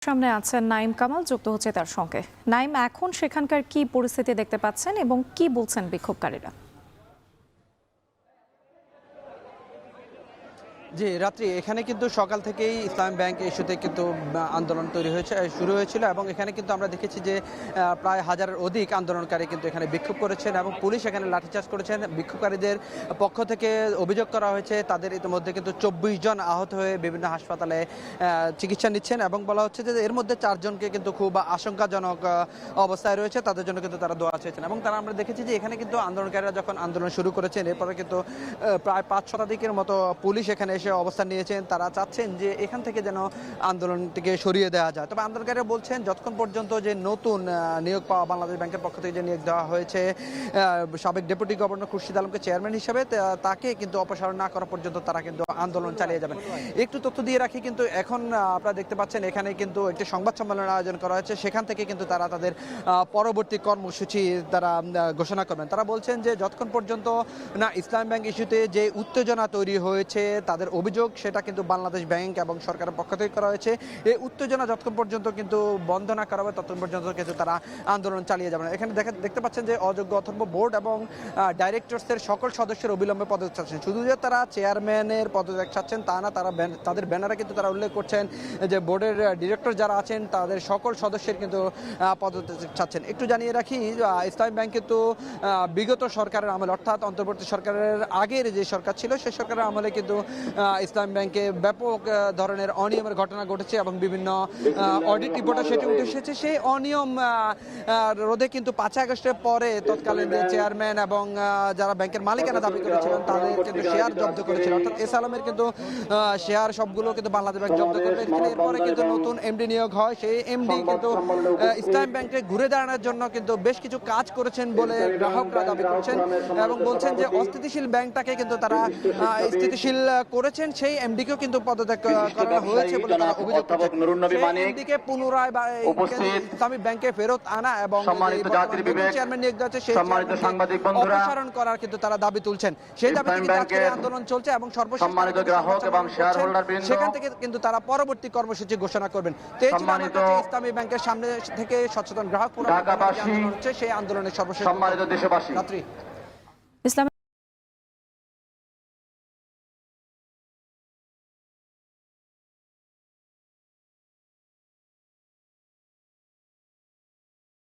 সামনে আছেন নাইম কামাল, যুক্ত হচ্ছে তার সঙ্গে। নাইম, এখন সেখানকার কি পরিস্থিতি দেখতে পাচ্ছেন এবং কি বলছেন বিক্ষোভকারীরা? জি রাত্রি এখানে কিন্তু সকাল থেকেই ইসলামী ব্যাংক ইস্যুতে কিন্তু আন্দোলন শুরু হয়েছিল এবং এখানে কিন্তু আমরা দেখেছি যে প্রায় হাজারের অধিক আন্দোলনকারী কিন্তু এখানে বিক্ষোভ করেছেন এবং পুলিশ এখানে লাঠিচার্জ করেছেন। বিক্ষোভকারীদের পক্ষ থেকে অভিযোগ করা হয়েছে তাদের ইতিমধ্যে কিন্তু 24 জন আহত হয়ে বিভিন্ন হাসপাতালে চিকিৎসা নিচ্ছেন এবং বলা হচ্ছে যে এর মধ্যে 4 জনকে কিন্তু খুব আশঙ্কাজনক অবস্থায় রয়েছে, তাদের জন্য কিন্তু তারা দোয়া চেয়েছেন। এবং তারা আমরা দেখেছি যে এখানে কিন্তু আন্দোলনকারীরা যখন আন্দোলন শুরু করেছেন এরপরে কিন্তু প্রায় 5 শতাধিকের মতো পুলিশ এখানে এসে অবস্থান নিয়েছেন। তারা চাচ্ছেন যে এখান থেকে যেন আন্দোলনটিকে সরিয়ে দেওয়া যায়। তবে আন্দোলনকারীরা বলছেন যতক্ষণ পর্যন্ত যে নতুন নিয়োগ পাওয়া বাংলাদেশ ব্যাংকের পক্ষ থেকে যে নিয়োগ দেওয়া হয়েছে সাবেক ডেপুটি গভর্নর খুরশিদ আলমকে চেয়ারম্যান হিসেবে, তাকে কিন্তু অপসারণ না করা পর্যন্ত তারা কিন্তু আন্দোলন চালিয়ে যাবেন। একটু তথ্য দিয়ে রাখি, কিন্তু এখন আপনারা দেখতে পাচ্ছেন এখানে কিন্তু একটি সংবাদ সম্মেলনের আয়োজন করা হয়েছে। সেখান থেকে কিন্তু তারা তাদের পরবর্তী কর্মসূচি তারা ঘোষণা করবেন। তারা বলছেন যে যতক্ষণ পর্যন্ত না ইসলামী ব্যাংক ইস্যুতে যে উত্তেজনা তৈরি হয়েছে তাদের অভিযোগ, সেটা কিন্তু বাংলাদেশ ব্যাংক এবং সরকারের পক্ষ থেকে করা হয়েছে। এই উত্তেজনা যতক্ষণ পর্যন্ত কিন্তু বন্ধ না করা হবে ততক্ষণ পর্যন্ত কিন্তু তারা আন্দোলন চালিয়ে যাবেন। এখানে দেখতে পাচ্ছেন যে অযোগ্য অথর্ব বোর্ড এবং ডাইরেক্টরসের সকল সদস্যের অবিলম্বে পদত্যাগ চাচ্ছেন। শুধু যে তারা চেয়ারম্যানের পদত্যাগ চাচ্ছেন তা না, তারা তাদের ব্যানারে কিন্তু তারা উল্লেখ করছেন যে বোর্ডের ডিরেক্টর যারা আছেন তাদের সকল সদস্যের কিন্তু পদত্যাগ চাচ্ছেন। একটু জানিয়ে রাখি, ইসলামী ব্যাংক কিন্তু বিগত সরকারের আমলে অর্থাৎ অন্তর্বর্তী সরকারের আগের যে সরকার ছিল সেই সরকারের আমলে কিন্তু ইসলামী ব্যাংকে ব্যাপক ধরনের অনিয়মের ঘটনা ঘটেছে এবং বিভিন্ন অডিট রিপোর্টে সেটি উঠে এসেছে। সেই অনিয়ম রোধে কিন্তু 5 আগস্টের পরে তৎকালীন যে চেয়ারম্যান এবং যারা ব্যাংকের মালিকানা দাবি করেছিলেন তাদের কিন্তু শেয়ার জব্দ করেছিল, অর্থাৎ এস আলমের কিন্তু শেয়ার সবগুলো কিন্তু বাংলাদেশ ব্যাংক জব্দ করবে। এরপরে কিন্তু নতুন এমডি নিয়োগ হয়। সেই এমডি কিন্তু ইসলামী ব্যাংকে ঘুরে দাঁড়ানোর জন্য কিন্তু বেশ কিছু কাজ করেছেন বলে গ্রাহকরা দাবি করছেন এবং বলছেন যে অস্থিতিশীল ব্যাংকটাকে কিন্তু তারা স্থিতিশীল করেছেন। সেই এমডিকেও কিন্তু পদত্যাগ করা হয়েছে বলে তারা অভিযোগ করছেন। এমডিকে পুনরায় ইসলামী ব্যাংকে ফেরত আনা এবং চেয়ারম্যান নিয়োগ দেওয়া হচ্ছে সেই অপসারণ করার কিন্তু তারা দাবি তুলছেন। সেই দাবি থেকে আন্দোলন চলছে এবং সর্বশেষ সেখান থেকে কিন্তু তারা পরবর্তী কর্মসূচি ঘোষণা করবেন। ইসলামী ব্যাংকের সামনে থেকে সচেতন গ্রাহক পুনরায় আন্দোলন হচ্ছে, সেই আন্দোলনের সর্বশেষ।